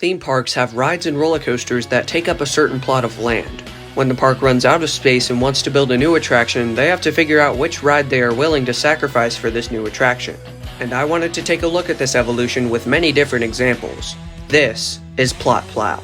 Theme parks have rides and roller coasters that take up a certain plot of land. When the park runs out of space and wants to build a new attraction, they have to figure out which ride they are willing to sacrifice for this new attraction. And I wanted to take a look at this evolution with many different examples. This is Plot Plow.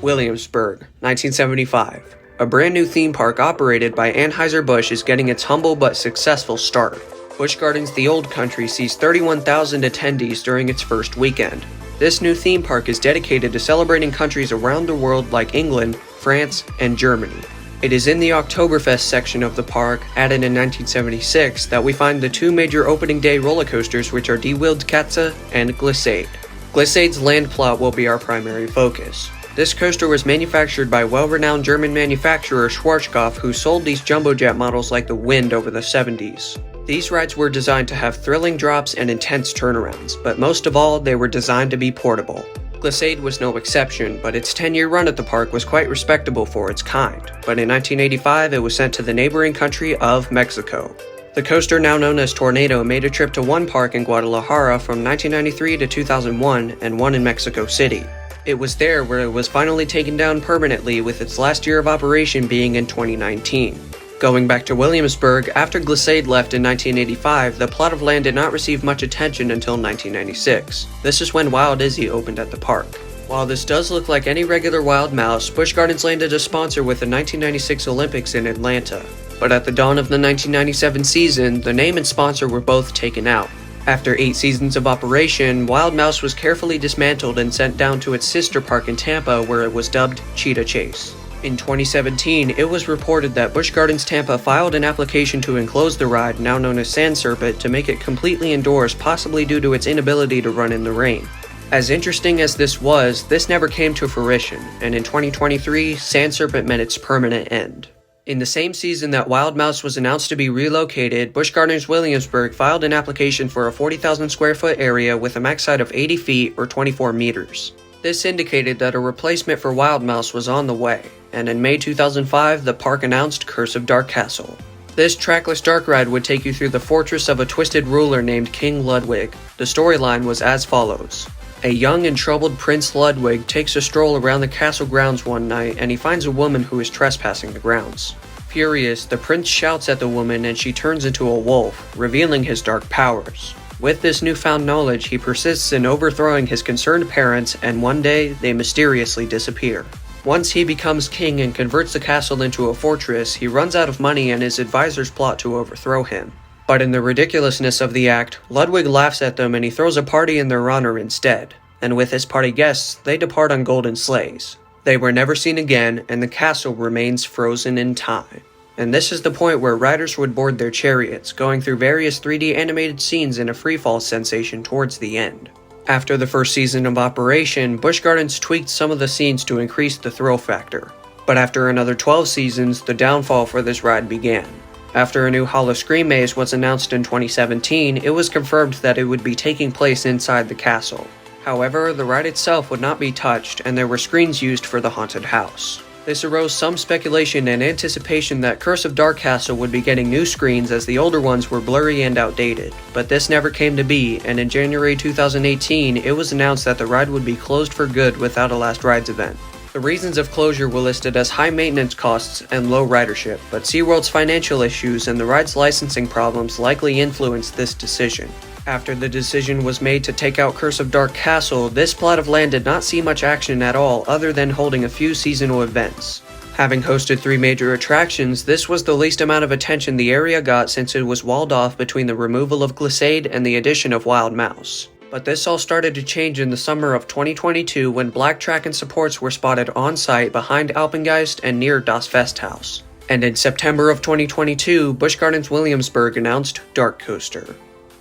Williamsburg, 1975. A brand new theme park operated by Anheuser-Busch is getting its humble but successful start. Busch Gardens The Old Country sees 31,000 attendees during its first weekend. This new theme park is dedicated to celebrating countries around the world like England, France, and Germany. It is in the Oktoberfest section of the park, added in 1976, that we find the two major opening day roller coasters, which are Die Wilde Katze and Glissade. Glissade's land plot will be our primary focus. This coaster was manufactured by well-renowned German manufacturer Schwarzkopf, who sold these jumbo jet models like the wind over the 70s. These rides were designed to have thrilling drops and intense turnarounds, but most of all, they were designed to be portable. Glissade was no exception, but its 10-year run at the park was quite respectable for its kind, but in 1985 it was sent to the neighboring country of Mexico. The coaster, now known as Tornado, made a trip to one park in Guadalajara from 1993 to 2001 and one in Mexico City. It was there where it was finally taken down permanently, with its last year of operation being in 2019. Going back to Williamsburg, after Glissade left in 1985, the plot of land did not receive much attention until 1996. This is when Wild Izzy opened at the park. While this does look like any regular Wilde Maus, Busch Gardens landed a sponsor with the 1996 Olympics in Atlanta. But at the dawn of the 1997 season, the name and sponsor were both taken out. After 8 seasons of operation, Wild Maus was carefully dismantled and sent down to its sister park in Tampa, where it was dubbed Cheetah Chase. In 2017, it was reported that Busch Gardens Tampa filed an application to enclose the ride, now known as Sand Serpent, to make it completely indoors, possibly due to its inability to run in the rain. As interesting as this was, this never came to fruition, and in 2023, Sand Serpent met its permanent end. In the same season that Wild Maus was announced to be relocated, Busch Gardens Williamsburg filed an application for a 40,000 square foot area with a max height of 80 feet or 24 meters. This indicated that a replacement for Wild Maus was on the way, and in May 2005, the park announced Curse of DarKastle. This trackless dark ride would take you through the fortress of a twisted ruler named King Ludwig. The storyline was as follows. A young and troubled Prince Ludwig takes a stroll around the castle grounds one night, and he finds a woman who is trespassing the grounds. Furious, the prince shouts at the woman and she turns into a wolf, revealing his dark powers. With this newfound knowledge, he persists in overthrowing his concerned parents, and one day, they mysteriously disappear. Once he becomes king and converts the castle into a fortress, he runs out of money and his advisors plot to overthrow him. But in the ridiculousness of the act, Ludwig laughs at them and he throws a party in their honor instead. And with his party guests, they depart on golden sleighs. They were never seen again, and the castle remains frozen in time. And this is the point where riders would board their chariots, going through various 3D animated scenes in a freefall sensation towards the end. After the first season of operation, Busch Gardens tweaked some of the scenes to increase the thrill factor. But after another 12 seasons, the downfall for this ride began. After a new Hollow Scream Maze was announced in 2017, it was confirmed that it would be taking place inside the castle. However, the ride itself would not be touched, and there were screens used for the haunted house. This arose some speculation and anticipation that Curse of DarKastle would be getting new screens, as the older ones were blurry and outdated, but this never came to be, and in January 2018, it was announced that the ride would be closed for good without a last rides event. The reasons of closure were listed as high maintenance costs and low ridership, but SeaWorld's financial issues and the ride's licensing problems likely influenced this decision. After the decision was made to take out Curse of DarKastle, this plot of land did not see much action at all other than holding a few seasonal events. Having hosted 3 major attractions, this was the least amount of attention the area got since it was walled off between the removal of Glissade and the addition of Wild Maus. But this all started to change in the summer of 2022 when black track and supports were spotted on site behind Alpengeist and near Das Festhaus. And in September of 2022, Busch Gardens Williamsburg announced DarKoaster.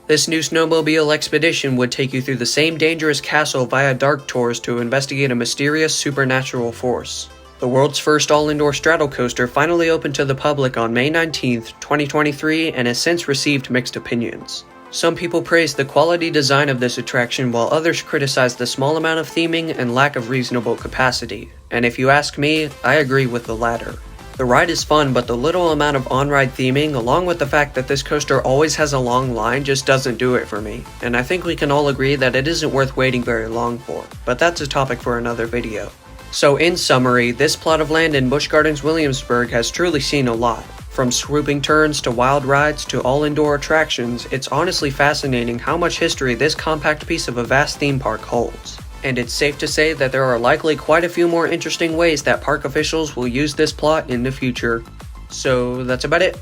This new snowmobile expedition would take you through the same dangerous castle via dark tours to investigate a mysterious supernatural force. The world's first all-indoor straddle coaster finally opened to the public on May 19, 2023, and has since received mixed opinions. Some people praised the quality design of this attraction, while others criticized the small amount of theming and lack of reasonable capacity. And if you ask me, I agree with the latter. The ride is fun, but the little amount of on-ride theming, along with the fact that this coaster always has a long line, just doesn't do it for me, and I think we can all agree that it isn't worth waiting very long for, but that's a topic for another video. So in summary, this plot of land in Busch Gardens Williamsburg has truly seen a lot. From swooping turns to wild rides to all indoor attractions, it's honestly fascinating how much history this compact piece of a vast theme park holds. And it's safe to say that there are likely quite a few more interesting ways that park officials will use this plot in the future. So that's about it.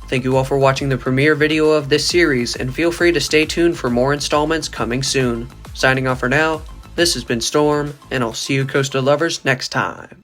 Thank you all for watching the premiere video of this series, and feel free to stay tuned for more installments coming soon. Signing off for now, this has been Storm, and I'll see you coaster lovers next time.